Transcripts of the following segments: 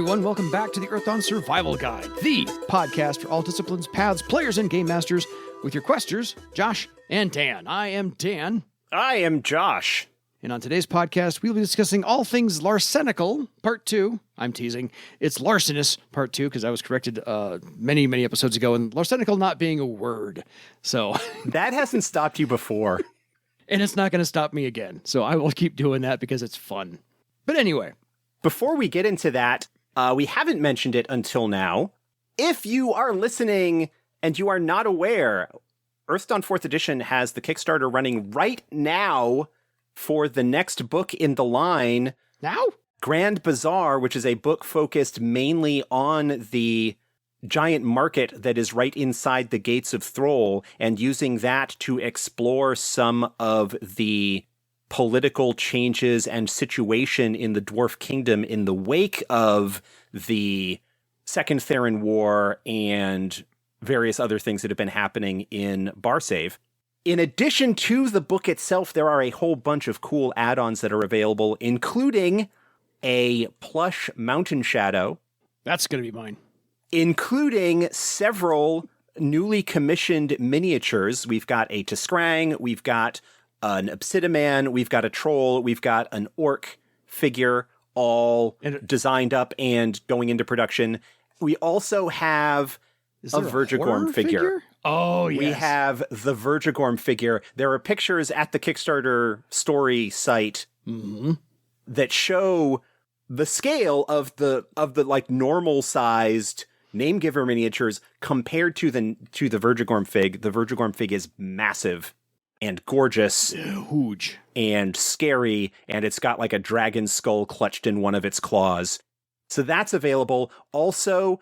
everyone. Welcome back to the Earthdawn Survival Guide, the podcast for all disciplines, paths, players, and game masters with your questers, Josh and Dan. I am Dan. I am Josh. And on today's podcast, we'll be discussing all things Larcenical, Part 2. I'm teasing. It's Larcenous, Part 2, because I was corrected many episodes ago, and Larcenical not being a word. So that hasn't stopped you before. And it's not going to stop me again. So I will keep doing that because it's fun. But anyway. Before we get into that, we haven't mentioned it until now. If you are listening and you are not aware, Earthdawn 4th Edition has the Kickstarter running right now for the next book in the line. Now? Grand Bazaar, which is a book focused mainly on the giant market that is right inside the Gates of Thrall, and using that to explore some of the political changes and situation in the Dwarf Kingdom in the wake of the Second Theron War and various other things that have been happening in Barsave. In addition to the book itself, there are a whole bunch of cool add-ons that are available, including a plush Mountainshadow. That's going to be mine. Including several newly commissioned miniatures. We've got a Tiskrang, we've got an Obsidiman, we've got a Troll, we've got an Orc figure, all designed up and going into production. We also have a Verjigorm figure. Oh, yes. We have the Verjigorm figure. There are pictures at the Kickstarter story site that show the scale of the like normal sized Namegiver miniatures compared to the Verjigorm fig. The Verjigorm fig is massive and gorgeous, huge, and scary, and it's got like a dragon skull clutched in one of its claws. So that's available. Also,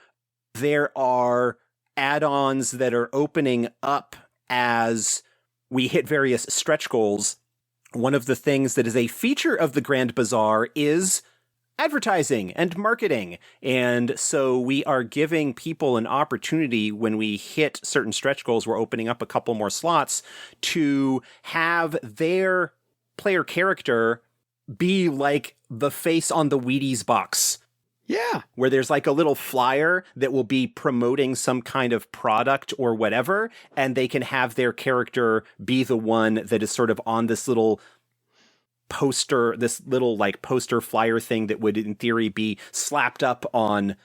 there are add-ons that are opening up as we hit various stretch goals. One of the things that is a feature of the Grand Bazaar is advertising and marketing. And so we are giving people an opportunity when we hit certain stretch goals, we're opening up a couple more slots to have their player character be like the face on the Wheaties box. Yeah. Where there's like a little flyer that will be promoting some kind of product or whatever, and they can have their character be the one that is sort of on this little poster, this little like poster flyer thing that would in theory be slapped up on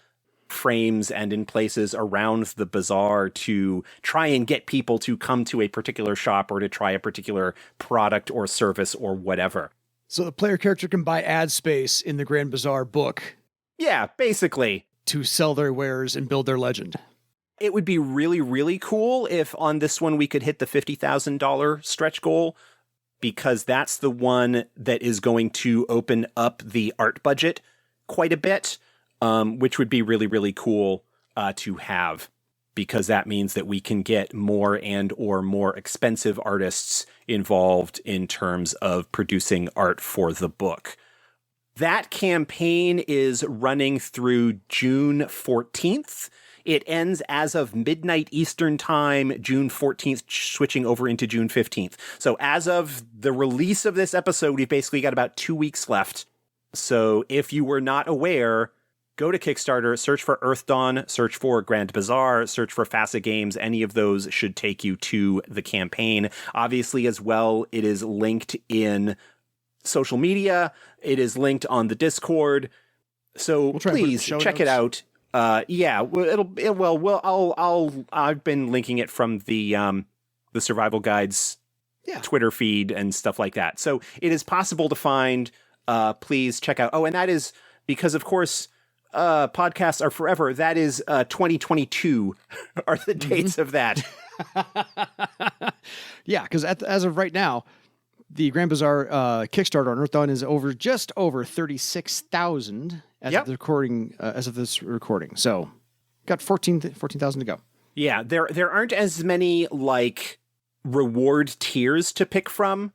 frames and in places around the bazaar to try and get people to come to a particular shop or to try a particular product or service or whatever. So the player character can buy ad space in the Grand Bazaar book. Yeah, basically. To sell their wares and build their legend. It would be really, really cool if on this one we could hit the $50,000 stretch goal, because that's the one that is going to open up the art budget quite a bit, which would be really, really cool to have, because that means that we can get more and or more expensive artists involved in terms of producing art for the book. That campaign is running through June 14th. It ends as of midnight Eastern time, June 14th, switching over into June 15th. So as of the release of this episode, we've basically got about 2 weeks left. So if you were not aware, go to Kickstarter, search for Earthdawn, search for Grand Bazaar, search for FASA Games. Any of those should take you to the campaign. Obviously, as well, it is linked in social media. It is linked on the Discord. So please check it out. I've been linking it from the Survival Guide's Twitter feed and stuff like that. So it is possible to find. Please check out. Oh, and that is because, of course, podcasts are forever. That is 2022 are the dates of that. Yeah, because as of right now, the Grand Bazaar Kickstarter on Earthdawn is just over 36,000 as of the recording. As of this recording, so got 14,000 to go. Yeah, there aren't as many like reward tiers to pick from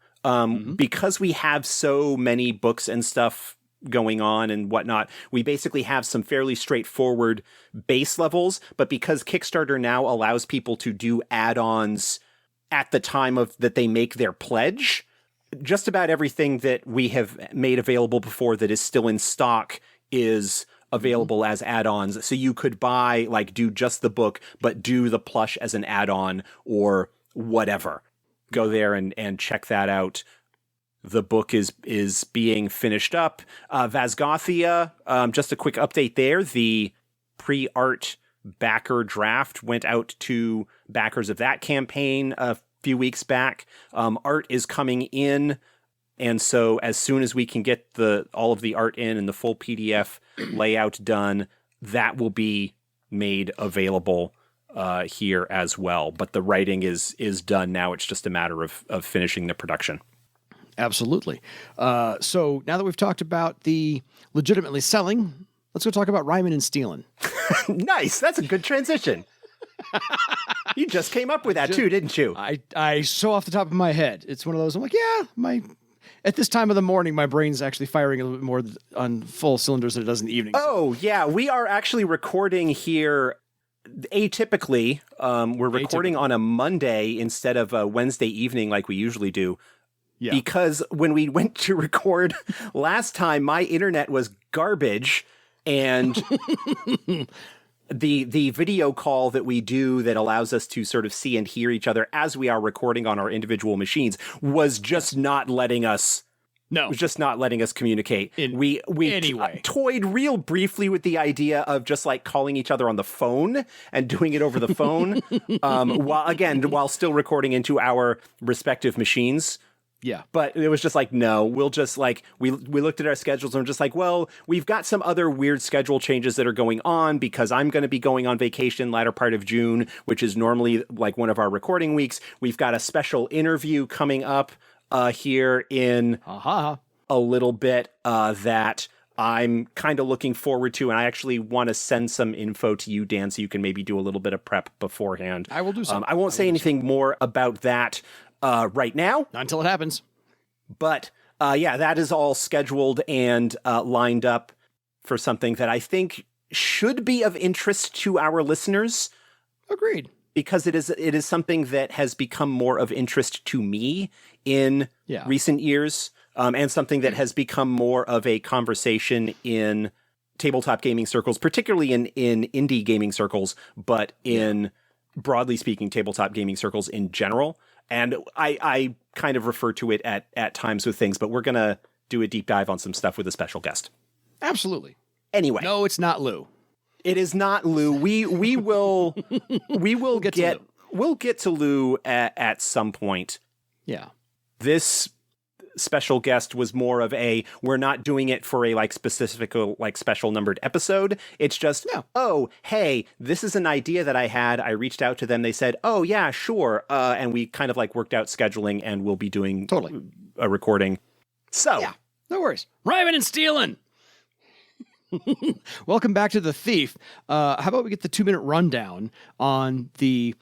because we have so many books and stuff going on and whatnot. We basically have some fairly straightforward base levels, but because Kickstarter now allows people to do add-ons at the time of that they make their pledge, just about everything that we have made available before that is still in stock is available as add-ons. So you could buy, like, do just the book, but do the plush as an add-on or whatever. Go there and check that out. The book is being finished up. Vasgothia, just a quick update there. The pre-art backer draft went out to backers of that campaign a few weeks back. Art is coming in. And so as soon as we can get all of the art in and the full PDF layout done, that will be made available here as well. But the writing is done now. It's just a matter of finishing the production. Absolutely. So now that we've talked about the legitimately selling, let's go talk about rhyming and stealing. Nice. That's a good transition. You just came up with that too, didn't you? I so off the top of my head. It's one of those, I'm like, yeah, at this time of the morning, my brain's actually firing a little bit more on full cylinders than it does in the evening. Oh, yeah. We are actually recording here atypically. We're recording on a Monday instead of a Wednesday evening like we usually do. Yeah. Because when we went to record last time, my internet was garbage, and the video call that we do that allows us to sort of see and hear each other as we are recording on our individual machines was just not letting us. No, it was just not letting us communicate. We anyway toyed real briefly with the idea of just like calling each other on the phone and doing it over the phone, while still recording into our respective machines. Yeah. But it was just like, no, we'll just like, we looked at our schedules and we're just like, well, we've got some other weird schedule changes that are going on because I'm going to be going on vacation latter part of June, which is normally like one of our recording weeks. We've got a special interview coming up here in a little bit that I'm kind of looking forward to. And I actually want to send some info to you, Dan, so you can maybe do a little bit of prep beforehand. I will do so. I won't say anything more about that right now. Not until it happens. But yeah, that is all scheduled and lined up for something that I think should be of interest to our listeners. Agreed. Because it is something that has become more of interest to me in recent years, and something that has become more of a conversation in tabletop gaming circles, particularly in indie gaming circles, but in broadly speaking tabletop gaming circles in general. And I kind of refer to it at times with things, but we're going to do a deep dive on some stuff with a special guest. Absolutely. Anyway. No, it's not Lou. It is not Lou. We will we'll get to Lou at some point. Yeah. This special guest was more of we're not doing it for a like specific like special numbered episode. It's just, oh, hey, this is an idea that I had. I reached out to them. They said, oh yeah, sure. And we kind of like worked out scheduling, and we'll be doing a recording. So yeah, no worries. Rhyming and stealing. Welcome back to The Thief. How about we get the 2-minute rundown on the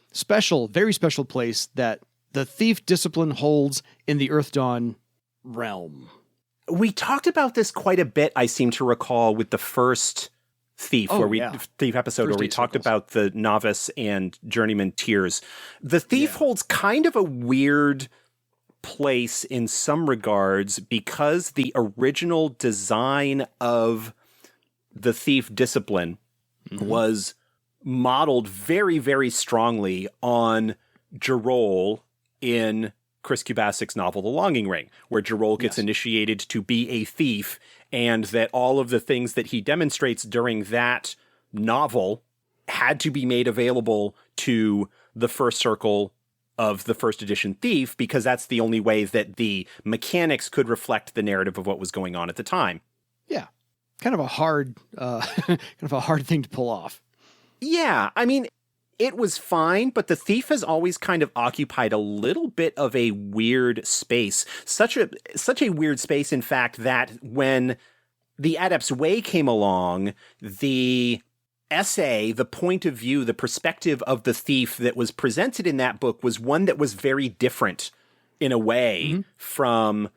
very special place that the Thief discipline holds in the Earth Dawn realm. We talked about this quite a bit, I seem to recall, with the first Thief, Thief episode where we talked about the novice and journeyman tiers. The Thief holds kind of a weird place in some regards because the original design of the Thief discipline was modeled very, very strongly on Jirol in Chris Kubasic's novel The Longing Ring, where Jirol gets initiated to be a thief, and that all of the things that he demonstrates during that novel had to be made available to the first circle of the first edition Thief, because that's the only way that the mechanics could reflect the narrative of what was going on at the time. Yeah. Kind of a hard thing to pull off. Yeah, I mean, it was fine, but the Thief has always kind of occupied a little bit of a weird space. Such a weird space, in fact, that when the Adept's Way came along, the essay, the point of view, the perspective of the Thief that was presented in that book was one that was very different in a way from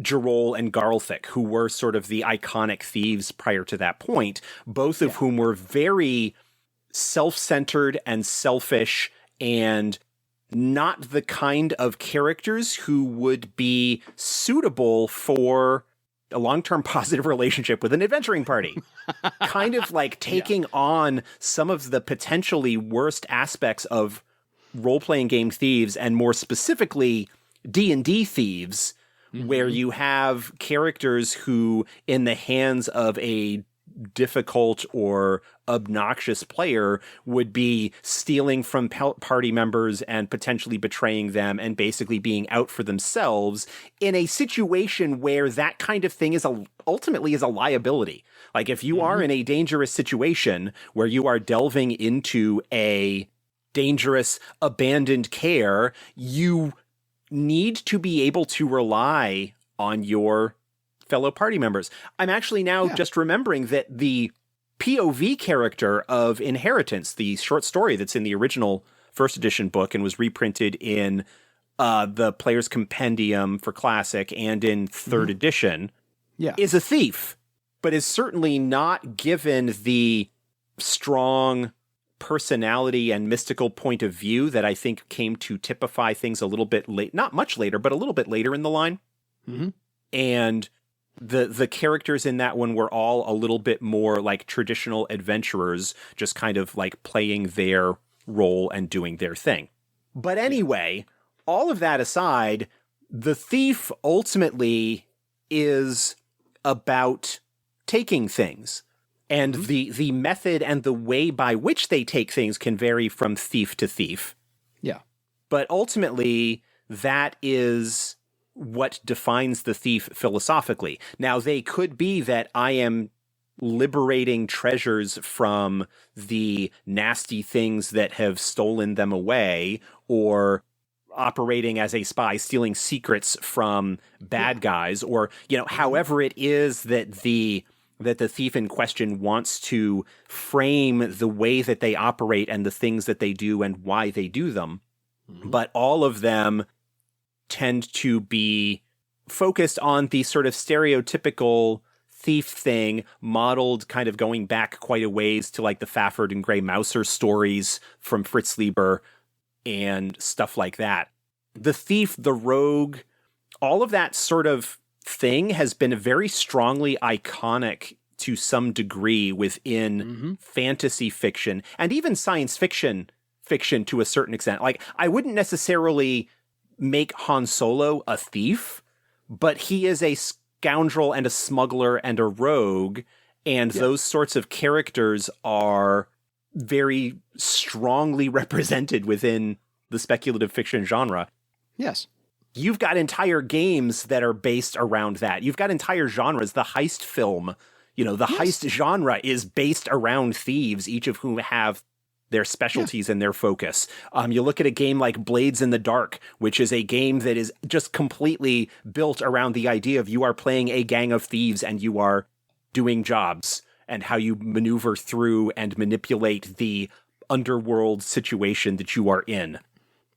Jirol and Garlthik, who were sort of the iconic thieves prior to that point, both of whom were very self-centered and selfish and not the kind of characters who would be suitable for a long-term positive relationship with an adventuring party. Kind of like taking on some of the potentially worst aspects of role-playing game thieves, and more specifically D&D thieves, where you have characters who, in the hands of a difficult or obnoxious player, would be stealing from party members and potentially betraying them and basically being out for themselves in a situation where that kind of thing is ultimately a liability. Like if you are in a dangerous situation where you are delving into a dangerous abandoned care, you need to be able to rely on your fellow party members. I'm actually now just remembering that the POV character of Inheritance, the short story that's in the original first edition book and was reprinted in the Player's Compendium for Classic and in third edition, is a thief, but is certainly not given the strong personality and mystical point of view that I think came to typify things a little bit late, not much later, but a little bit later in the line. And the characters in that one were all a little bit more like traditional adventurers, just kind of like playing their role and doing their thing. But anyway, all of that aside, the thief ultimately is about taking things. And the method and the way by which they take things can vary from thief to thief. Yeah. But ultimately, that is what defines the thief philosophically. Now, they could be that I am liberating treasures from the nasty things that have stolen them away, or operating as a spy, stealing secrets from bad guys, or, however it is that the thief in question wants to frame the way that they operate and the things that they do and why they do them. But all of them tend to be focused on the sort of stereotypical thief thing, modeled kind of going back quite a ways to like the Fafford and Grey Mouser stories from Fritz Lieber and stuff like that. The thief, the rogue, all of that sort of thing has been very strongly iconic to some degree within fantasy fiction and even science fiction to a certain extent. Like, I wouldn't necessarily make Han Solo a thief, but he is a scoundrel and a smuggler and a rogue, and those sorts of characters are very strongly represented within the speculative fiction genre. Yes. You've got entire games that are based around that. You've got entire genres. The heist film, heist genre is based around thieves, each of whom have their specialties and their focus. You look at a game like Blades in the Dark, which is a game that is just completely built around the idea of you are playing a gang of thieves and you are doing jobs, and how you maneuver through and manipulate the underworld situation that you are in.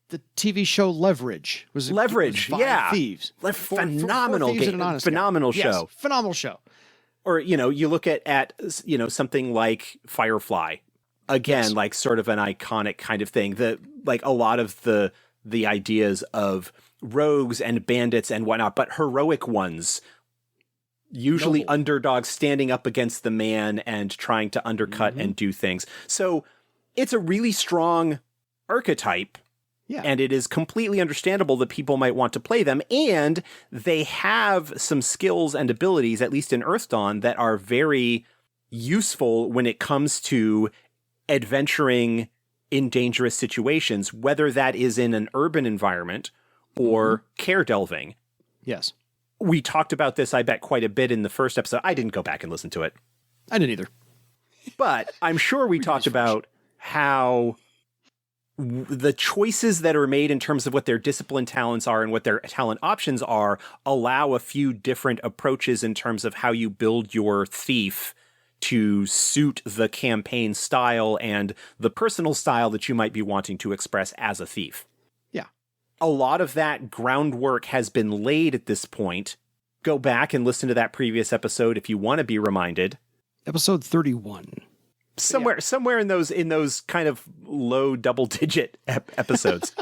The TV show Leverage was thieves. Phenomenal game, phenomenal show. Yes, phenomenal show. Or you look at something like Firefly. Again, like sort of an iconic kind of thing. Like a lot of the ideas of rogues and bandits and whatnot, but heroic ones, usually underdogs standing up against the man and trying to undercut and do things. So it's a really strong archetype. Yeah. And it is completely understandable that people might want to play them. And they have some skills and abilities, at least in Earthdawn, that are very useful when it comes to adventuring in dangerous situations, whether that is in an urban environment or care delving. Yes. We talked about this, I bet, quite a bit in the first episode. I didn't go back and listen to it. I didn't either. But I'm sure we talked about how the choices that are made in terms of what their discipline talents are and what their talent options are allow a few different approaches in terms of how you build your thief to suit the campaign style and the personal style that you might be wanting to express as a thief. Yeah. A lot of that groundwork has been laid at this point. Go back and listen to that previous episode if you want to be reminded. Episode 31. Somewhere in those kind of low double-digit episodes.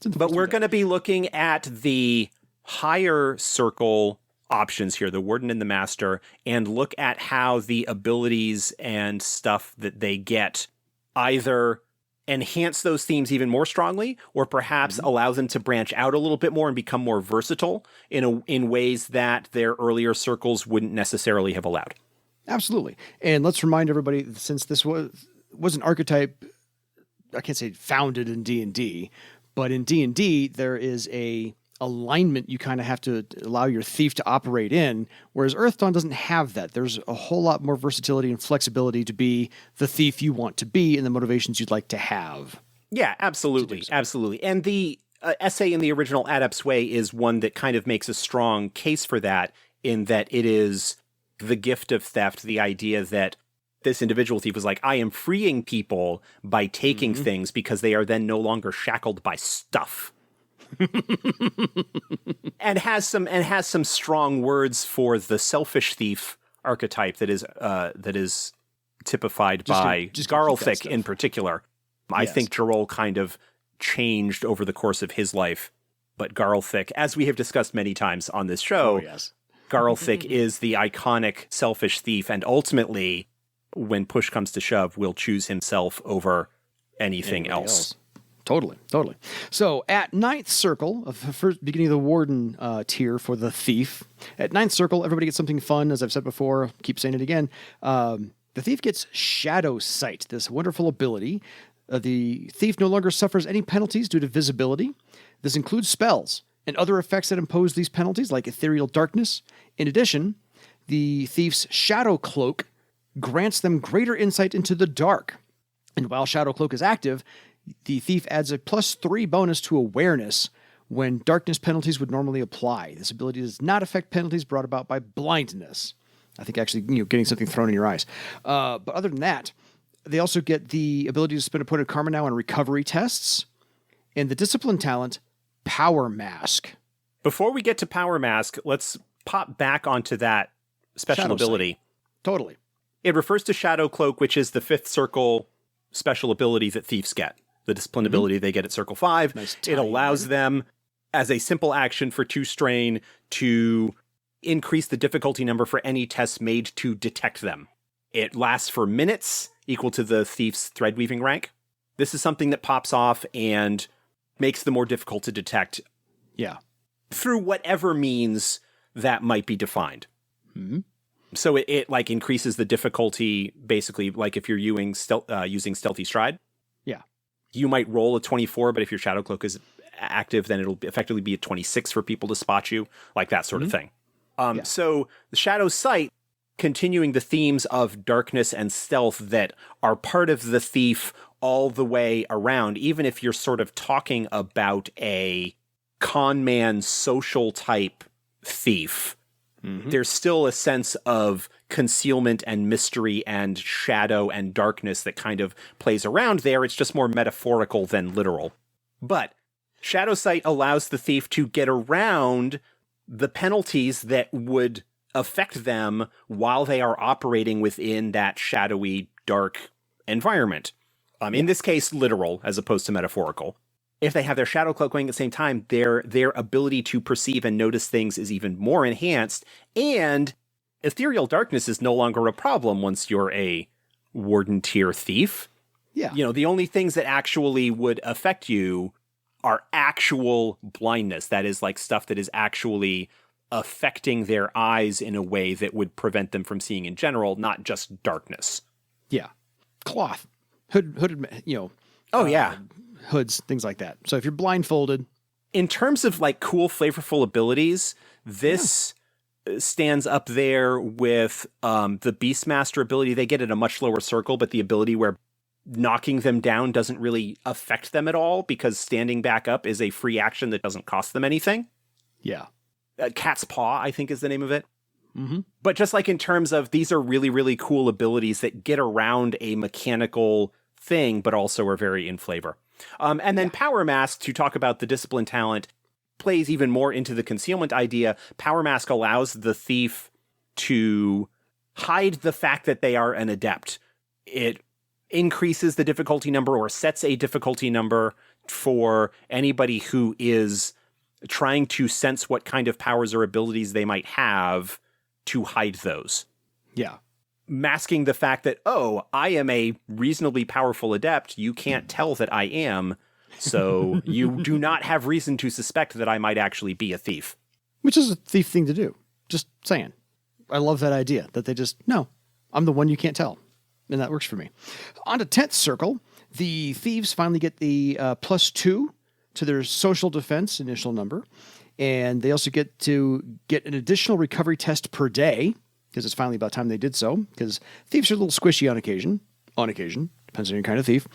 But we're going to be looking at the higher circle options here, the Warden and the Master, and look at how the abilities and stuff that they get either enhance those themes even more strongly, or perhaps allow them to branch out a little bit more and become more versatile in ways that their earlier circles wouldn't necessarily have allowed. Absolutely. And let's remind everybody, since this was an archetype, I can't say founded in D&D, but in D&D, there is a alignment you kind of have to allow your thief to operate in, whereas Earth Dawn doesn't have that. There's a whole lot more versatility and flexibility to be the thief you want to be and the motivations you'd like to have. Yeah, absolutely. Absolutely. And the essay in the original Adept's Way is one that kind of makes a strong case for that, in that it is the gift of theft, the idea that this individual thief was like, I am freeing people by taking things because they are then no longer shackled by stuff. and has some strong words for the selfish thief archetype that is typified by Garlthic in particular. I think Jarol kind of changed over the course of his life, but Garlthic, as we have discussed many times on this show, Garlthic is the iconic selfish thief, and ultimately, when push comes to shove, will choose himself over anything else. Totally. So at 9th circle, of the first beginning of the Warden tier for the thief, at 9th circle, everybody gets something fun, as I've said before, keep saying it again. The thief gets Shadow Sight, this wonderful ability. The thief no longer suffers any penalties due to visibility. This includes spells and other effects that impose these penalties, like ethereal darkness. In addition, the thief's Shadow Cloak grants them greater insight into the dark. And while Shadow Cloak is active, the thief adds a +3 bonus to awareness when darkness penalties would normally apply. This ability does not affect penalties brought about by blindness. I think actually, getting something thrown in your eyes. But other than that, they also get the ability to spend a point of karma now on recovery tests, and the discipline talent, Power Mask. Before we get to Power Mask, let's pop back onto that special ability. Totally. It refers to Shadow Cloak, which is the 5th circle special ability that thieves get. The discipline ability they get at Circle 5. Nice. It allows them, as a simple action for 2 strain, to increase the difficulty number for any tests made to detect them. It lasts for minutes, equal to the thief's threadweaving rank. This is something that pops off and makes them more difficult to detect. Yeah. Through whatever means that might be defined. So it like increases the difficulty, basically, like if you're using Stealthy Stride. Yeah. You might roll a 24, but if your Shadow Cloak is active, then it'll effectively be a 26 for people to spot you, like that sort of thing. So the Shadow Sight, continuing the themes of darkness and stealth that are part of the thief all the way around, even if you're sort of talking about a con man social type thief, there's still a sense of concealment and mystery and shadow and darkness that kind of plays around there. It's just more metaphorical than literal. But Shadow Sight allows the thief to get around the penalties that would affect them while they are operating within that shadowy, dark environment. In this case, literal as opposed to metaphorical. If they have their Shadow Cloak going at the same time, their ability to perceive and notice things is even more enhanced, and ethereal darkness is no longer a problem once you're a Warden tier thief. Yeah. The only things that actually would affect you are actual blindness. That is like stuff that is actually affecting their eyes in a way that would prevent them from seeing in general, not just darkness. Yeah. Cloth. Hooded, hoods, things like that. So if you're blindfolded. In terms of like cool, flavorful abilities, this stands up there with the Beastmaster ability. They get at a much lower circle, but the ability where knocking them down doesn't really affect them at all because standing back up is a free action that doesn't cost them anything. Yeah. Cat's Paw, I think is the name of it. But just like in terms of these are really, really cool abilities that get around a mechanical thing, but also are very in flavor. And then Power Mask, to talk about the discipline talent, plays even more into the concealment idea. Power Mask allows the thief to hide the fact that they are an adept. It increases the difficulty number or sets a difficulty number for anybody who is trying to sense what kind of powers or abilities they might have to hide those. Yeah. Masking the fact that, oh, I am a reasonably powerful adept. You can't tell that I am. So you do not have reason to suspect that I might actually be a thief. Which is a thief thing to do. Just saying. I love that idea that they just, no, I'm the one you can't tell. And that works for me. On to 10th circle, the thieves finally get the +2 to their social defense initial number. And they also get to get an additional recovery test per day, because it's finally about time they did so, because thieves are a little squishy on occasion. On occasion. Depends on your kind of thief.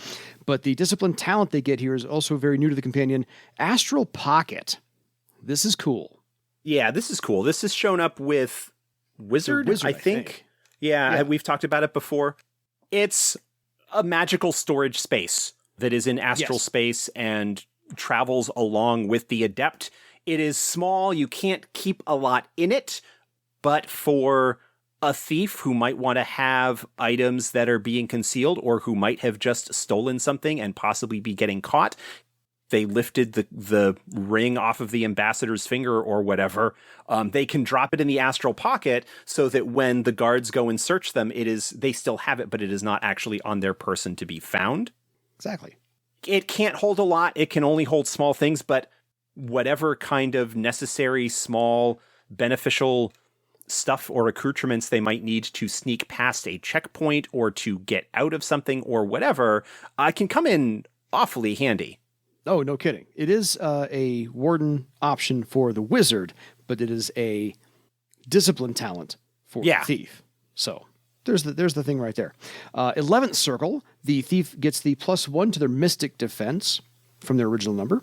But the discipline talent they get here is also very new to the companion. Astral Pocket. This is cool. Yeah, this is cool. This has shown up with Wizard, I think. Yeah, we've talked about it before. It's a magical storage space that is in astral space and travels along with the adept. It is small. You can't keep a lot in it, but for a thief who might want to have items that are being concealed or who might have just stolen something and possibly be getting caught, they lifted the ring off of the ambassador's finger or whatever, they can drop it in the astral pocket so that when the guards go and search them, they still have it, but it is not actually on their person to be found. Exactly. It can't hold a lot. It can only hold small things, but whatever kind of necessary, small, beneficial stuff or accoutrements they might need to sneak past a checkpoint or to get out of something or whatever, can come in awfully handy. Oh, no kidding. It is a Warden option for the Wizard, but it is a discipline talent for the Thief. So there's the thing right there. 11th circle, the Thief gets the +1 to their Mystic defense from their original number.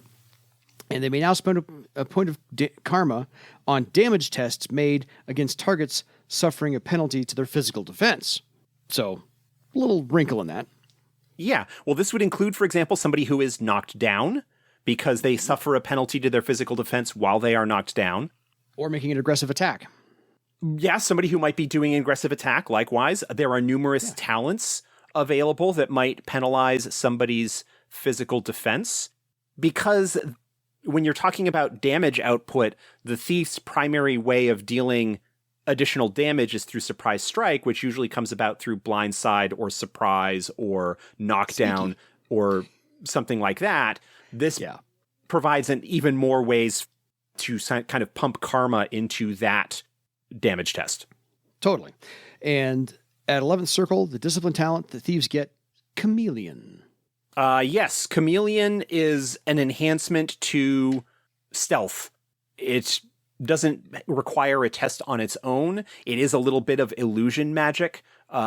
And they may now spend a point of karma on damage tests made against targets suffering a penalty to their physical defense. So, a little wrinkle in that. Yeah. Well, this would include, for example, somebody who is knocked down because they suffer a penalty to their physical defense while they are knocked down. Or making an aggressive attack. Yeah, somebody who might be doing an aggressive attack. Likewise, there are numerous talents available that might penalize somebody's physical defense because when you're talking about damage output, the thief's primary way of dealing additional damage is through surprise strike, which usually comes about through blindside or surprise or knockdown or something like that. This provides even more ways to kind of pump karma into that damage test. Totally. And at 11th circle, the discipline talent, the thieves get Chameleon. Yes, Chameleon is an enhancement to stealth. It doesn't require a test on its own. It is a little bit of illusion magic,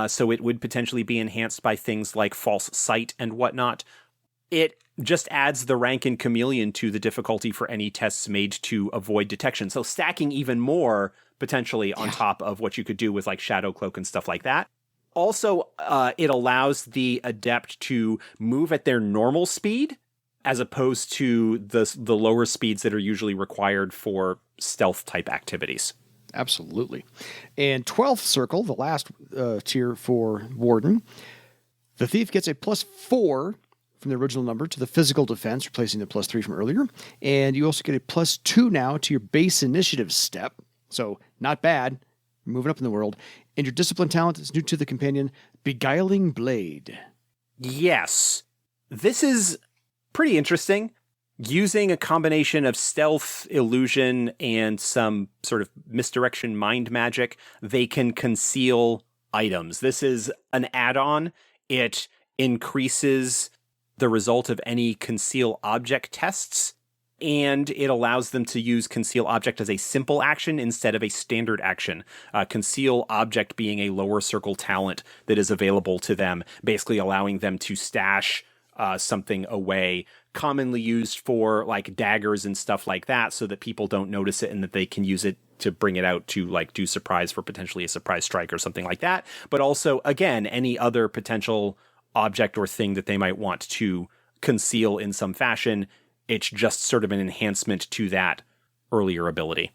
so it would potentially be enhanced by things like false sight and whatnot. It just adds the rank in Chameleon to the difficulty for any tests made to avoid detection. So stacking even more potentially on top of what you could do with like Shadow Cloak and stuff like that. Also, it allows the adept to move at their normal speed as opposed to the lower speeds that are usually required for stealth type activities. Absolutely. And 12th circle, the last tier for Warden, the thief gets a +4 from the original number to the physical defense, replacing the +3 from earlier. And you also get a +2 now to your base initiative step. So not bad. Moving up in the world. And your discipline talent is new to the companion, Beguiling Blade. Yes. This is pretty interesting. Using a combination of stealth, illusion, and some sort of misdirection mind magic, they can conceal items. This is an add-on. It increases the result of any conceal object tests, and it allows them to use conceal object as a simple action instead of a standard action. Conceal object being a lower circle talent that is available to them, basically allowing them to stash something away, commonly used for like daggers and stuff like that, so that people don't notice it and that they can use it to bring it out to like do surprise for potentially a surprise strike or something like that. But also, again, any other potential object or thing that they might want to conceal in some fashion. It's just sort of an enhancement to that earlier ability.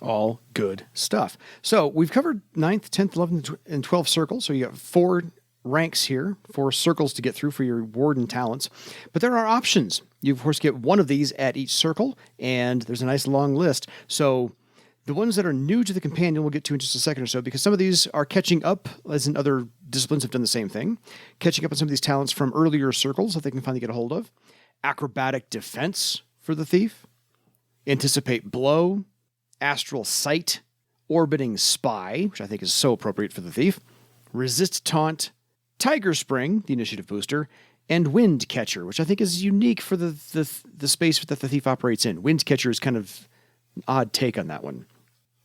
All good stuff. So we've covered 9th, 10th, 11th, and 12th circles. So you got 4 ranks here, 4 circles to get through for your Warden talents. But there are options. You, of course, get one of these at each circle, and there's a nice long list. So the ones that are new to the companion we'll get to in just a second or so, because some of these are catching up, as in other disciplines have done the same thing, catching up on some of these talents from earlier circles that they can finally get a hold of. Acrobatic defense for the thief, anticipate blow, astral sight, orbiting spy, which I think is so appropriate for the thief, resist taunt, tiger spring, the initiative booster, and wind catcher, which I think is unique for the space that the thief operates in. Wind catcher is kind of an odd take on that one.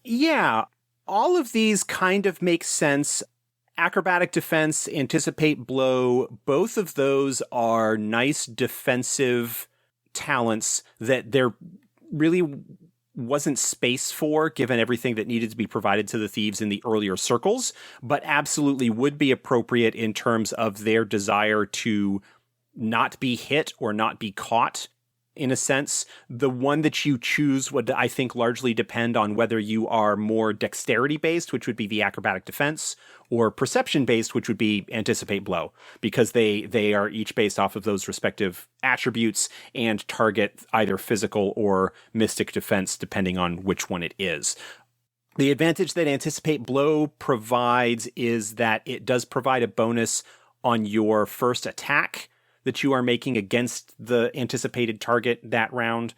Yeah, all of these kind of make sense. Acrobatic defense, anticipate blow, both of those are nice defensive talents that there really wasn't space for, given everything that needed to be provided to the thieves in the earlier circles, but absolutely would be appropriate in terms of their desire to not be hit or not be caught. In a sense, the one that you choose would, I think, largely depend on whether you are more dexterity-based, which would be the acrobatic defense, or perception-based, which would be anticipate blow, because they are each based off of those respective attributes and target either physical or mystic defense, depending on which one it is. The advantage that anticipate blow provides is that it does provide a bonus on your first attack that you are making against the anticipated target that round.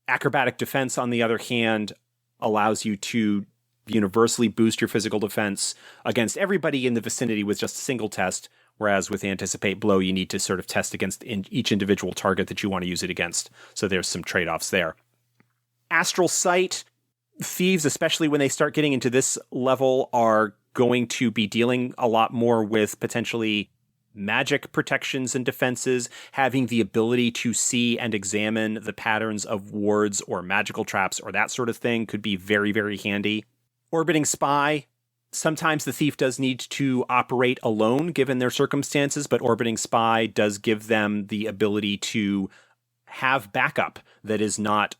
Acrobatic defense, on the other hand, allows you to universally boost your physical defense against everybody in the vicinity with just a single test, whereas with anticipate blow, you need to sort of test against each individual target that you want to use it against. So there's some trade-offs there. Astral sight, thieves, especially when they start getting into this level, are going to be dealing a lot more with potentially magic protections and defenses. Having the ability to see and examine the patterns of wards or magical traps or that sort of thing could be very, very handy. Orbiting spy, sometimes the thief does need to operate alone given their circumstances, but orbiting spy does give them the ability to have backup that is not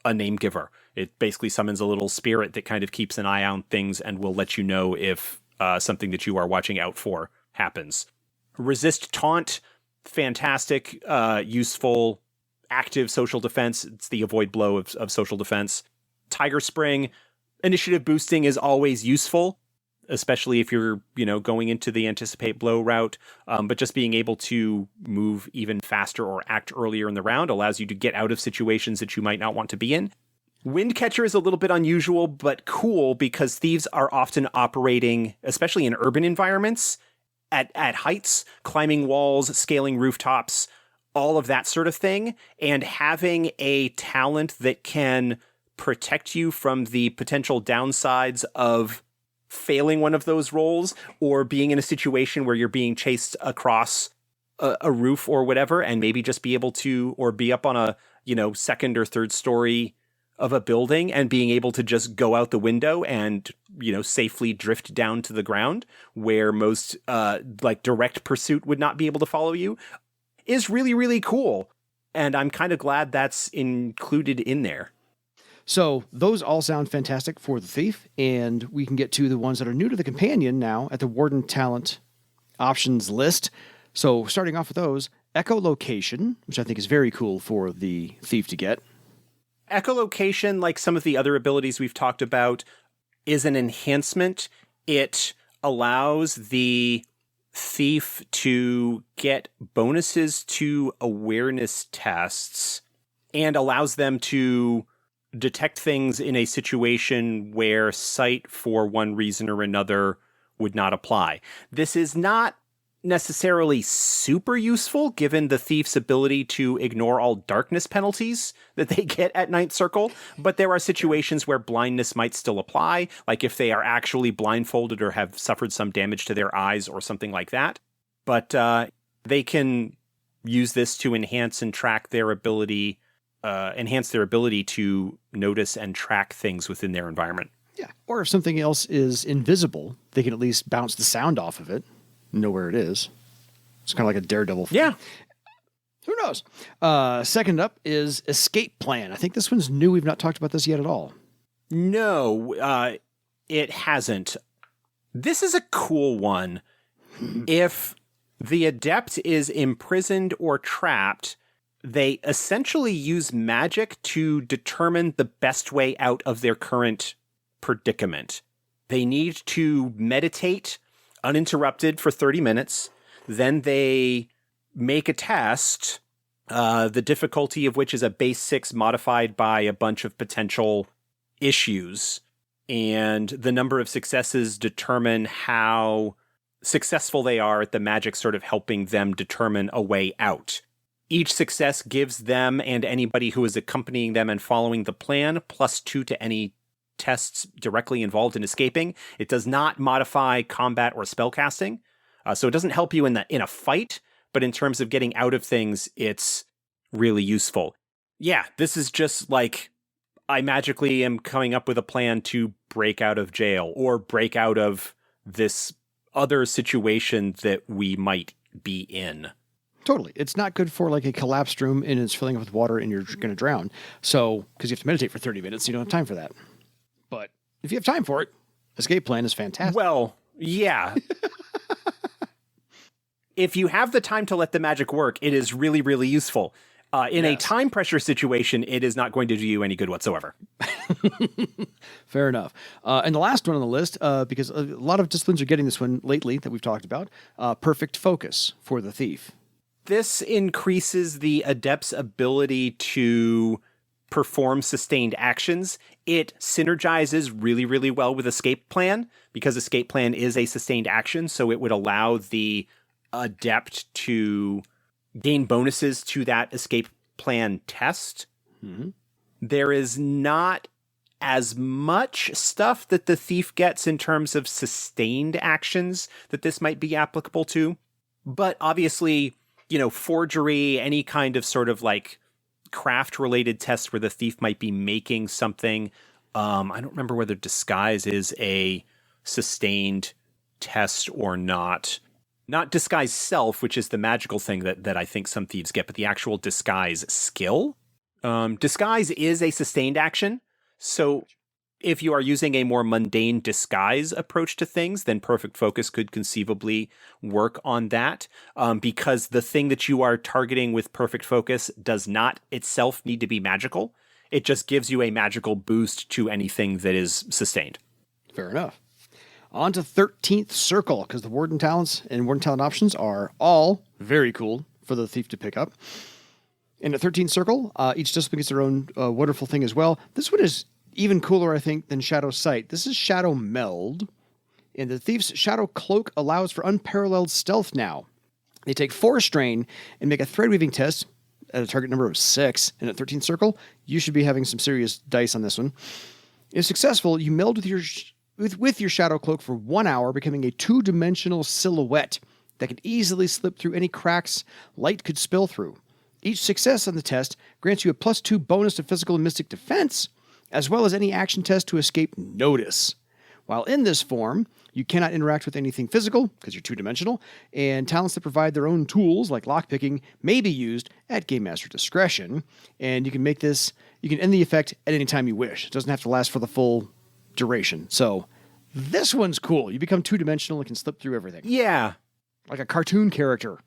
a Namegiver. It basically summons a little spirit that kind of keeps an eye on things and will let you know if something that you are watching out for happens. Resist taunt, fantastic, useful, active social defense. It's the avoid blow of social defense. Tiger spring, initiative boosting is always useful, especially if you're, going into the anticipate blow route. But just being able to move even faster or act earlier in the round allows you to get out of situations that you might not want to be in. Wind catcher is a little bit unusual, but cool, because thieves are often operating, especially in urban environments, at heights, climbing walls, scaling rooftops, all of that sort of thing. And having a talent that can protect you from the potential downsides of failing one of those rolls, or being in a situation where you're being chased across a roof or whatever, and maybe just be able to, or be up on a, second or third story of a building and being able to just go out the window and, safely drift down to the ground where most direct pursuit would not be able to follow you, is really, really cool. And I'm kind of glad that's included in there. So those all sound fantastic for the thief, and we can get to the ones that are new to the companion now at the Warden talent options list. So starting off with those, Echolocation, which I think is very cool for the thief to get. Echolocation, like some of the other abilities we've talked about, is an enhancement. It allows the thief to get bonuses to awareness tests and allows them to detect things in a situation where sight, for one reason or another, would not apply. This is not necessarily super useful, given the thief's ability to ignore all darkness penalties that they get at Ninth Circle, but there are situations where blindness might still apply, like if they are actually blindfolded or have suffered some damage to their eyes or something like that. But they can use this to enhance their ability to notice and track things within their environment. Yeah, or if something else is invisible, they can at least bounce the sound off of it. Know where it is. It's kind of like a Daredevil thing. Yeah. Who knows? Second up is Escape Plan. I think this one's new. We've not talked about this yet at all. No, it hasn't. This is a cool one. If The adept is imprisoned or trapped. They essentially use magic to determine the best way out of their current predicament. They need to meditate uninterrupted for 30 minutes. Then they make a test, the difficulty of which is a base 6 modified by a bunch of potential issues. And the number of successes determine how successful they are at the magic sort of helping them determine a way out. Each success gives them and anybody who is accompanying them and following the plan +2 to any tests directly involved in escaping. It does not modify combat or spellcasting, so it doesn't help you in a fight, but in terms of getting out of things, it's really useful. Yeah, this is just like, I magically am coming up with a plan to break out of jail or break out of this other situation that we might be in. Totally. It's not good for like a collapsed room and it's filling up with water and you're going to drown. So, because you have to meditate for 30 minutes, you don't have time for that. But if you have time for it, escape plan is fantastic. Well, yeah. If you have the time to let the magic work, it is really, really useful. In a time pressure situation, it is not going to do you any good whatsoever. Fair enough. And the last one on the list, because a lot of disciplines are getting this one lately that we've talked about, perfect focus for the thief. This increases the adept's ability to perform sustained actions. It synergizes really, really well with escape plan because escape plan is a sustained action. So it would allow the adept to gain bonuses to that escape plan test. Mm-hmm. There is not as much stuff that the thief gets in terms of sustained actions that this might be applicable to. But obviously, forgery, any kind of sort of like craft related test where the thief might be making something. I don't remember whether disguise is a sustained test or not. Not disguise self, which is the magical thing that I think some thieves get, but the actual disguise skill. Disguise is a sustained action. So if you are using a more mundane disguise approach to things, then perfect focus could conceivably work on that. Because the thing that you are targeting with perfect focus does not itself need to be magical. It just gives you a magical boost to anything that is sustained. Fair enough. On to 13th Circle, because the Warden talents and Warden talent options are all very cool for the thief to pick up. In the 13th Circle, each discipline gets their own wonderful thing as well. This one is even cooler, I think, than Shadow Sight. This is Shadow Meld. And the Thief's Shadow Cloak allows for unparalleled stealth now. They take 4 strain and make a thread weaving test at a target number of 6. And at 13th Circle, you should be having some serious dice on this one. If successful, you meld with your Shadow Cloak for 1 hour, becoming a 2-dimensional silhouette that can easily slip through any cracks light could spill through. Each success on the test grants you a +2 bonus to physical and mystic defense, as well as any action test to escape notice. While in this form, you cannot interact with anything physical, because you're 2-dimensional, and talents that provide their own tools, like lockpicking, may be used at Game Master discretion, and you can end the effect at any time you wish. It doesn't have to last for the full duration. So, this one's cool. You become 2-dimensional and can slip through everything. Yeah. Like a cartoon character.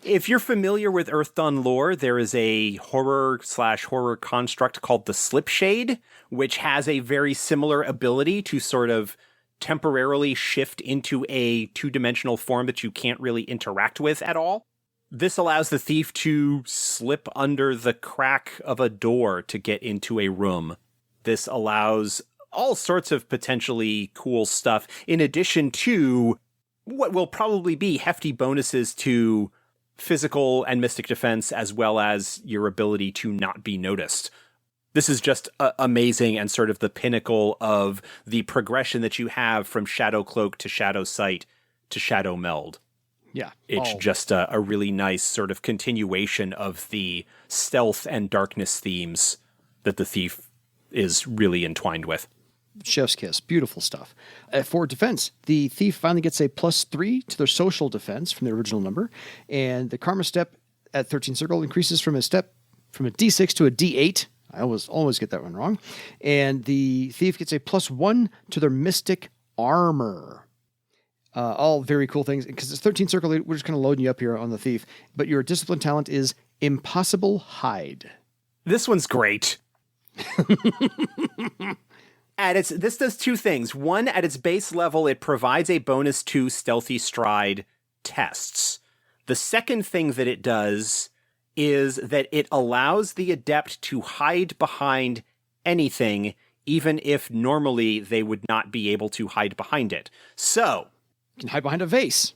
If you're familiar with Earthdawn lore, there is a horror/horror construct called the Slipshade, which has a very similar ability to sort of temporarily shift into a 2-dimensional form that you can't really interact with at all. This allows the thief to slip under the crack of a door to get into a room. This allows all sorts of potentially cool stuff, in addition to what will probably be hefty bonuses to physical and mystic defense, as well as your ability to not be noticed. This is just amazing and sort of the pinnacle of the progression that you have from Shadow Cloak to Shadow Sight to Shadow Meld. Yeah. It's just a really nice sort of continuation of the stealth and darkness themes that the thief is really entwined with. Chef's kiss. Beautiful stuff. For defense, the thief finally gets a +3 to their social defense from the original number, and the karma step at 13th Circle increases from a D6 to a D8. I always get that one wrong. And the thief gets a +1 to their mystic armor. All very cool things. Because it's 13th circle, we're just kind of loading you up here on the thief. But your discipline talent is Impossible Hide. This one's great. This does two things. One, at its base level, it provides a bonus to stealthy stride tests. The second thing that it does is that it allows the adept to hide behind anything, even if normally they would not be able to hide behind it. So, you can hide behind a vase.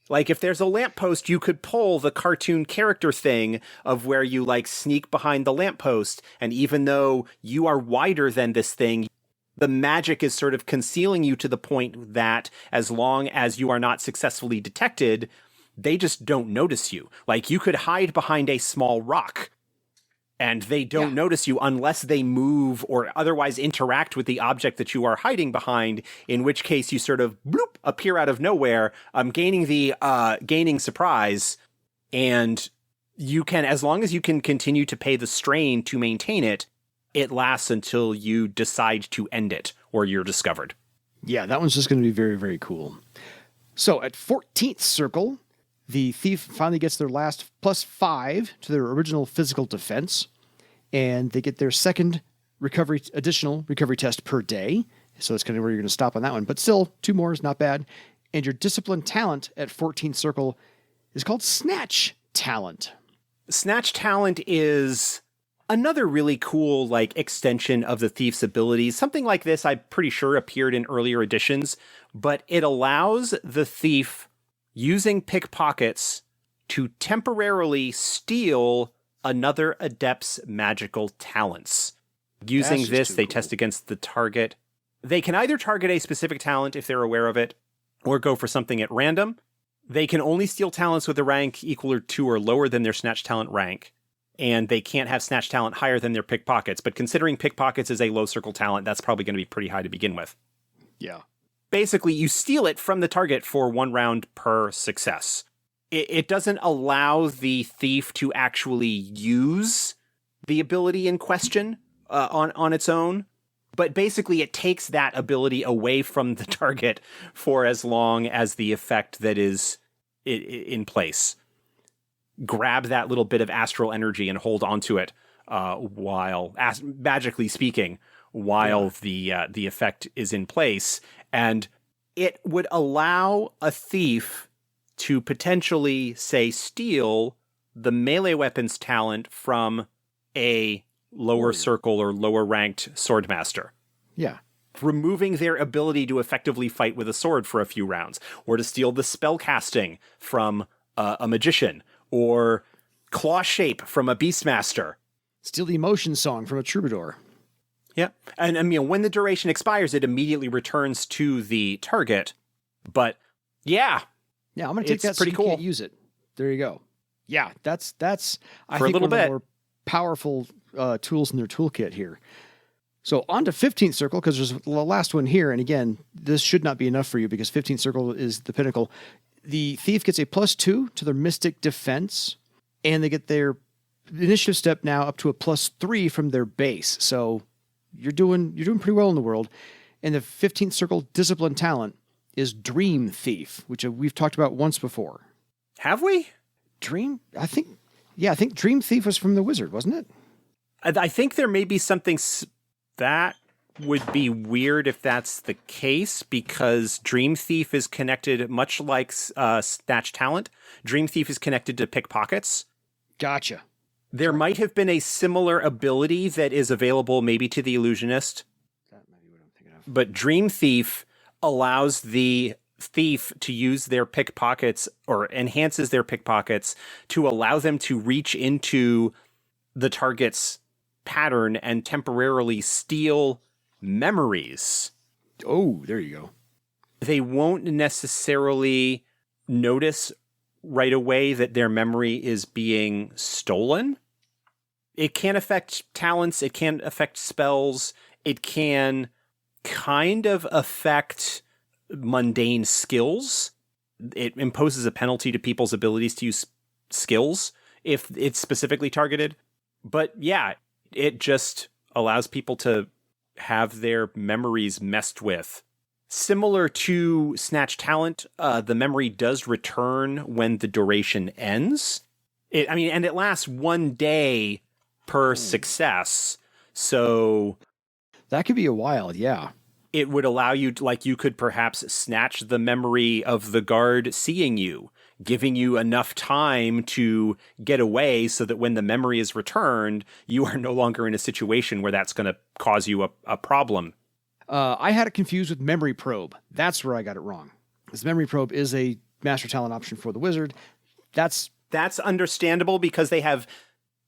Like, if there's a lamppost, you could pull the cartoon character thing of where you, like, sneak behind the lamppost, and even though you are wider than this thing, the magic is sort of concealing you to the point that as long as you are not successfully detected, they just don't notice you. Like, you could hide behind a small rock, and they don't notice you unless they move or otherwise interact with the object that you are hiding behind, in which case you sort of bloop, appear out of nowhere, gaining surprise, and you can, as long as you can continue to pay the strain to maintain it, it lasts until you decide to end it or you're discovered. Yeah, that one's just going to be very, very cool. So at 14th circle, the thief finally gets their last +5 to their original physical defense, and they get their second additional recovery test per day. So that's kind of where you're going to stop on that one. But still, 2 more is not bad. And your discipline talent at 14th circle is called Snatch Talent. Snatch Talent is another really cool, like, extension of the thief's abilities. Something like this, I'm pretty sure, appeared in earlier editions, but it allows the thief, using pickpockets, to temporarily steal another adept's magical talents. Using this, they test against the target. They can either target a specific talent if they're aware of it, or go for something at random. They can only steal talents with a rank equal to or lower than their Snatch Talent rank, and they can't have Snatch Talent higher than their pickpockets. But considering pickpockets is a low circle talent, that's probably going to be pretty high to begin with. Yeah. Basically, you steal it from the target for 1 round per success. It doesn't allow the thief to actually use the ability in question on its own, but basically it takes that ability away from the target for as long as the effect that is in place. Grab that little bit of astral energy and hold onto it while, magically speaking, while the effect is in place. And it would allow a thief to potentially, say, steal the melee weapons talent from a lower circle or lower ranked swordmaster. Yeah. Removing their ability to effectively fight with a sword for a few rounds, or to steal the spell casting from a magician, or claw shape from a beastmaster. Steal the emotion song from a troubadour. Yeah. And I mean, when the duration expires, it immediately returns to the target. But yeah. Yeah, I'm going to take that pretty so you cool. can't use it. There you go. Yeah, that's I For a think little one of bit. the more powerful tools in their toolkit here. So on to 15th circle, because there's the last one here. And again, this should not be enough for you because 15th circle is the pinnacle. The thief gets a +2 to their mystic defense, and they get their initiative step now up to a +3 from their base. So you're doing pretty well in the world. And the 15th circle discipline talent is Dream Thief, which we've talked about once before. Have we? I think Dream Thief was from the Wizard, wasn't it? I think there may be something that would be weird if that's the case, because Dream Thief is connected, much like Snatch Talent. Dream Thief is connected to pickpockets. Gotcha. There might have been a similar ability that is available maybe to the Illusionist. That might be what I'm thinking of. But Dream Thief allows the thief to use their pickpockets, or enhances their pickpockets, to allow them to reach into the target's pattern and temporarily steal memories. Oh, there you go. They won't necessarily notice right away that their memory is being stolen. It can affect talents, it can affect spells, it can kind of affect mundane skills. It imposes a penalty to people's abilities to use skills if it's specifically targeted. But yeah, it just allows people to have their memories messed with Similar to Snatch Talent, the memory does return when the duration ends. And it lasts 1 day per success. So that could be a while, yeah. It would allow you to, you could perhaps snatch the memory of the guard seeing you, giving you enough time to get away so that when the memory is returned, you are no longer in a situation where that's going to cause you a problem. I had it confused with Memory Probe. That's where I got it wrong. This Memory Probe is a Master Talent option for the wizard. That's understandable because they have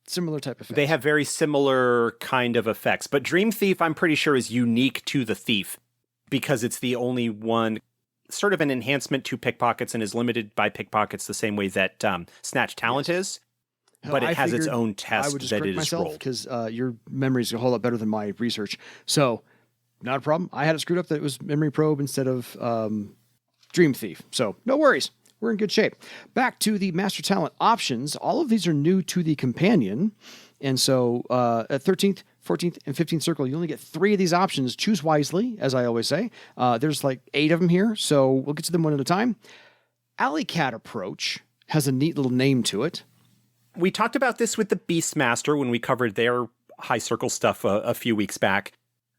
similar type of effects. They have very similar kind of effects. But Dream Thief, I'm pretty sure, is unique to the Thief because it's the only one, sort of an enhancement to pickpockets and is limited by pickpockets the same way that Snatch Talent is. But it has its own test that it is rolled. Because your memory is a whole lot better than my research. So, not a problem. I had it screwed up that it was Memory Probe instead of Dream Thief. So, no worries. We're in good shape. Back to the Master Talent options. All of these are new to the companion. And so at 13th, 14th, and 15th circle, you only get 3 of these options. Choose wisely, as I always say. There's 8 of them here, so we'll get to them one at a time. Alley Cat Approach has a neat little name to it. We talked about this with the Beastmaster when we covered their high circle stuff a few weeks back.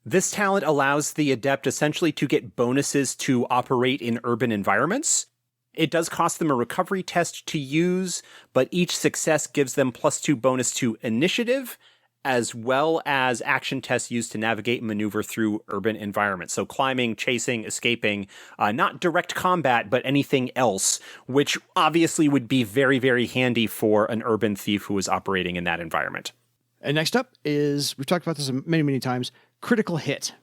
This talent allows the adept essentially to get bonuses to operate in urban environments. It does cost them a recovery test to use, but each success gives them +2 bonus to initiative, as well as action tests used to navigate and maneuver through urban environments. So climbing, chasing, escaping, not direct combat, but anything else, which obviously would be very, very handy for an urban thief who is operating in that environment. And next up is, we've talked about this many, many times, Critical Hit.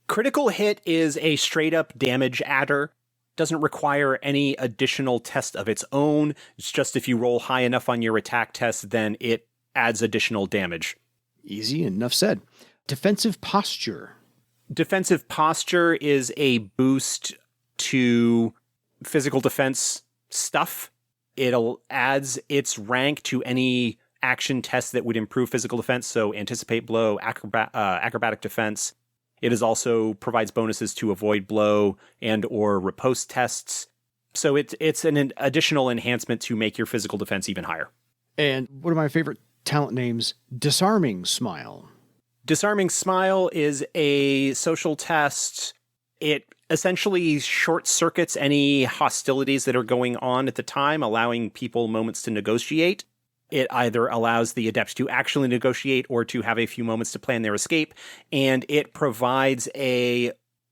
Critical Hit is a straight-up damage adder. Doesn't require any additional test of its own. It's just if you roll high enough on your attack test, then it adds additional damage. Easy, enough said. Defensive Posture. Defensive Posture is a boost to physical defense stuff. It adds its rank to any action test that would improve physical defense, so Anticipate Blow, Acrobatic Defense. It is also provides bonuses to Avoid Blow and or Riposte tests. So it's an additional enhancement to make your physical defense even higher. And one of my favorite talent names, Disarming Smile. Disarming Smile is a social test. It essentially short circuits any hostilities that are going on at the time, allowing people moments to negotiate. It either allows the adept to actually negotiate or to have a few moments to plan their escape, and it provides a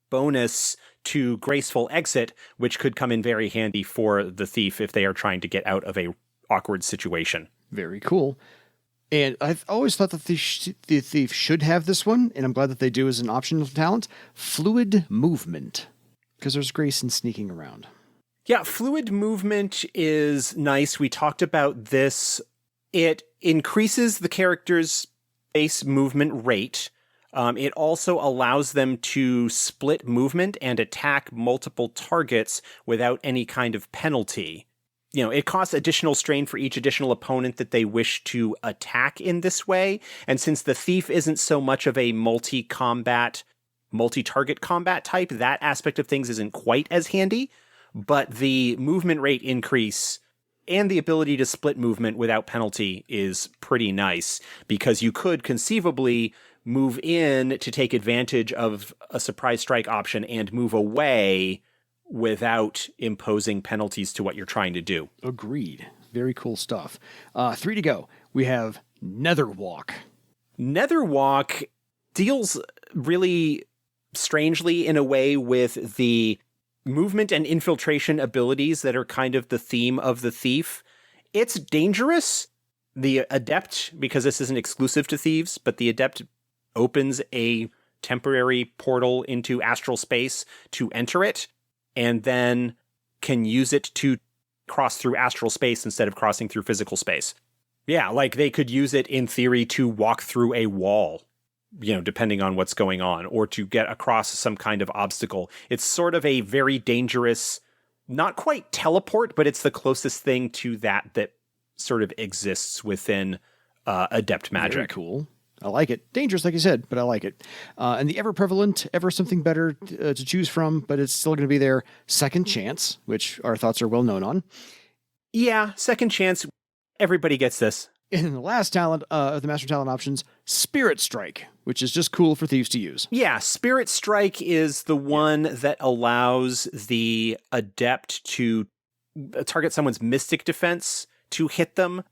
bonus to graceful exit, which could come in very handy for the thief if they are trying to get out of a awkward situation. Very cool. And I've always thought that the thief should have this one, and I'm glad that they do as an optional talent, Fluid Movement, because there's grace in sneaking around. Yeah, Fluid Movement is nice. We talked about this. It increases the character's base movement rate. It also allows them to split movement and attack multiple targets without any kind of penalty. It costs additional strain for each additional opponent that they wish to attack in this way. And since the thief isn't so much of a multi-target combat type, that aspect of things isn't quite as handy. But the movement rate increase and the ability to split movement without penalty is pretty nice, because you could conceivably move in to take advantage of a surprise strike option and move away without imposing penalties to what you're trying to do. Agreed. Very cool stuff. 3 to go. We have Netherwalk. Netherwalk deals really strangely in a way with the movement and infiltration abilities that are kind of the theme of the thief. It's dangerous. The adept, because this isn't exclusive to thieves, but the adept opens a temporary portal into astral space to enter it, and then can use it to cross through astral space instead of crossing through physical space. Yeah, they could use it in theory to walk through a wall, depending on what's going on, or to get across some kind of obstacle. It's sort of a very dangerous, not quite teleport, but it's the closest thing to that sort of exists within adept magic. Very cool. I like it. Dangerous, like you said, but I like it. And the ever prevalent, ever something better to choose from, but it's still going to be there. Second Chance, which our thoughts are well known on. Yeah, Second Chance. Everybody gets this. And the last talent of the Master Talent options, Spirit Strike, which is just cool for thieves to use. Yeah, Spirit Strike is the one that allows the adept to target someone's mystic defense to hit them.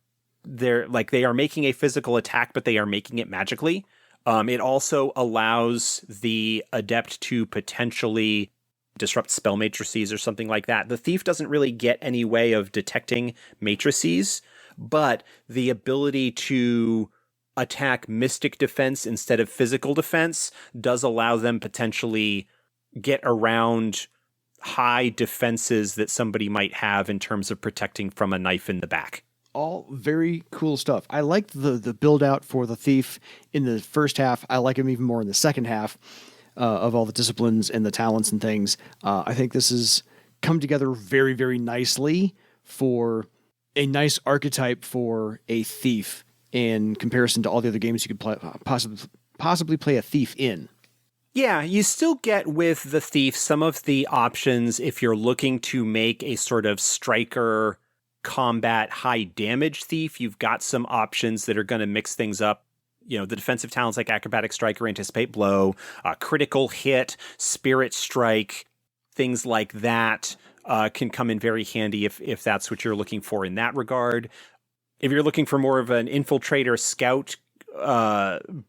They are making a physical attack, but they are making it magically. It also allows the adept to potentially disrupt spell matrices or something like that. The thief doesn't really get any way of detecting matrices, but the ability to attack mystic defense instead of physical defense does allow them potentially get around high defenses that somebody might have in terms of protecting from a knife in the back. All very cool stuff. I liked the build out for the thief in the first half. I like him even more in the second half of all the disciplines and the talents and things. I think this has come together very, very nicely for a nice archetype for a thief in comparison to all the other games you could possibly play a thief in. Yeah, you still get with the thief some of the options if you're looking to make a sort of striker combat high damage thief. You've got some options that are going to mix things up. You know, the defensive talents like Acrobatic Strike or Anticipate Blow, Critical Hit, Spirit Strike, things like that can come in very handy if that's what you're looking for in that regard. If you're looking for more of an infiltrator, scout,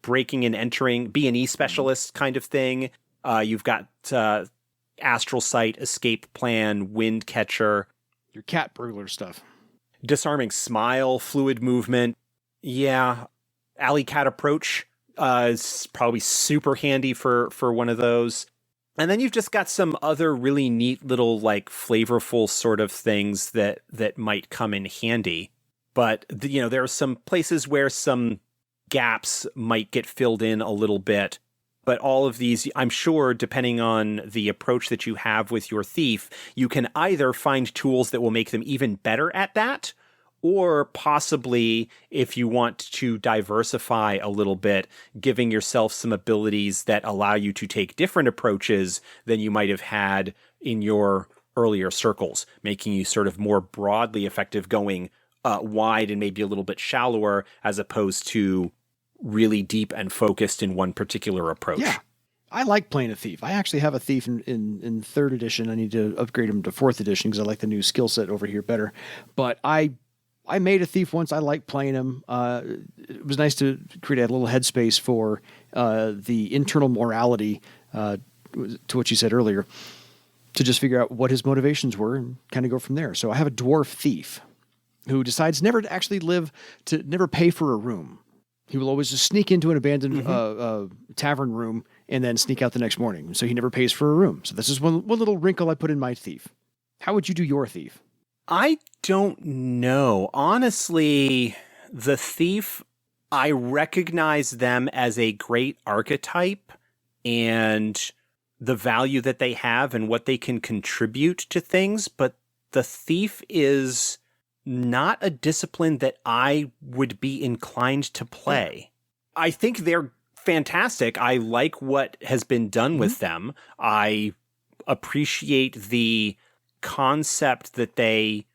breaking and entering, B&E specialist kind of thing, you've got Astral Sight, Escape Plan, Wind Catcher. Your cat burglar stuff. Disarming Smile, Fluid Movement. Yeah. Alley Cat Approach is probably super handy for one of those. And then you've just got some other really neat little like flavorful sort of things that might come in handy. But there are some places where some gaps might get filled in a little bit. But all of these, I'm sure, depending on the approach that you have with your thief, you can either find tools that will make them even better at that, or possibly, if you want to diversify a little bit, giving yourself some abilities that allow you to take different approaches than you might have had in your earlier circles, making you sort of more broadly effective going wide and maybe a little bit shallower, as opposed to really deep and focused in one particular approach. Yeah. I like playing a thief. I actually have a thief in third edition. I need to upgrade him to fourth edition because I like the new skill set over here better. But I made a thief once. I like playing him. It was nice to create a little headspace for the internal morality, to what you said earlier, to just figure out what his motivations were and kind of go from there. So I have a dwarf thief who decides never to actually never pay for a room. He will always just sneak into an abandoned tavern room and then sneak out the next morning. So he never pays for a room. So this is one little wrinkle I put in my thief. How would you do your thief? I don't know. Honestly, the thief, I recognize them as a great archetype and the value that they have and what they can contribute to things. But the thief is not a discipline that I would be inclined to play. I think they're fantastic. I like what has been done with them. I appreciate the concept that they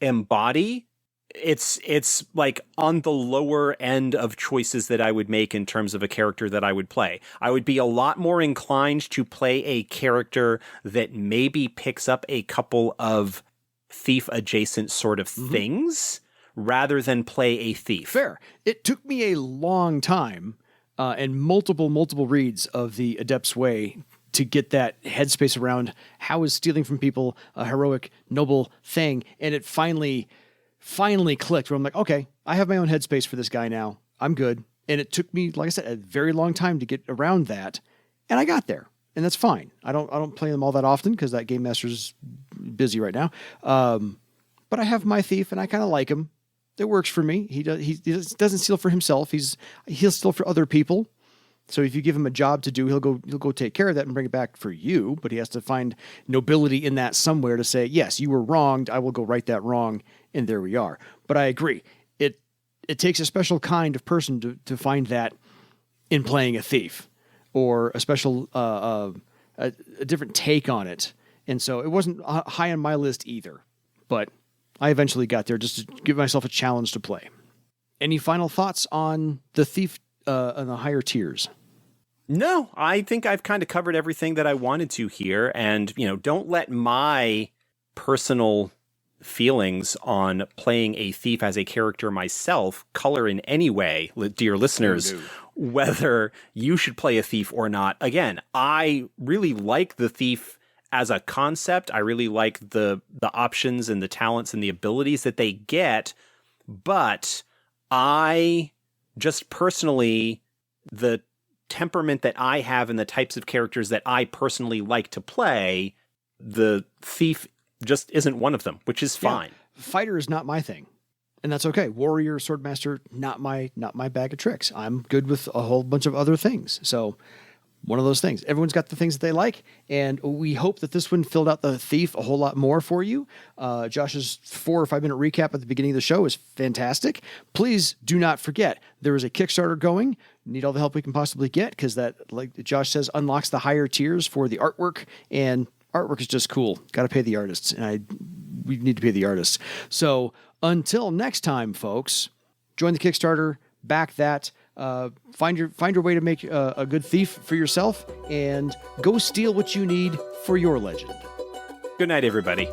embody. It's like on the lower end of choices that I would make in terms of a character that I would play. I would be a lot more inclined to play a character that maybe picks up a couple of thief adjacent sort of things rather than play a thief. Fair. It took me a long time and multiple reads of the Adept's Way to get that headspace around how is stealing from people a heroic, noble thing. And it finally clicked where I'm like, okay, I have my own headspace for this guy now. I'm good. And it took me, like I said, a very long time to get around that. And I got there. And that's fine. I don't play them all that often because that game master's busy right now. But I have my thief and I kind of like him. It works for me. He doesn't steal for himself. He'll steal for other people. So if you give him a job to do, he'll go take care of that and bring it back for you. But he has to find nobility in that somewhere to say, yes, you were wronged. I will go right that wrong. And there we are. But I agree. It takes a special kind of person to find that in playing a thief or a special, a different take on it. And so it wasn't high on my list either, but I eventually got there just to give myself a challenge to play. Any final thoughts on the thief on the higher tiers? No, I think I've kind of covered everything that I wanted to here. And, don't let my personal feelings on playing a thief as a character myself color in any way, dear listeners, whether you should play a thief or not. Again, I really like the thief as a concept. I really like the options and the talents and the abilities that they get, but I just personally, the temperament that I have and the types of characters that I personally like to play, the thief just isn't one of them, which is fine. Yeah. Fighter is not my thing, and that's okay. Warrior, Swordmaster, not my bag of tricks. I'm good with a whole bunch of other things. So one of those things. Everyone's got the things that they like, and we hope that this one filled out the thief a whole lot more for you. Josh's 4 or 5 minute recap at the beginning of the show is fantastic. Please do not forget, there is a Kickstarter going. Need all the help we can possibly get, because that, like Josh says, unlocks the higher tiers for the artwork, and artwork is just cool. Got to pay the artists, and we need to pay the artists. So until next time, folks, join the Kickstarter, back that. Find your way to make a good thief for yourself, and go steal what you need for your legend. Good night, everybody.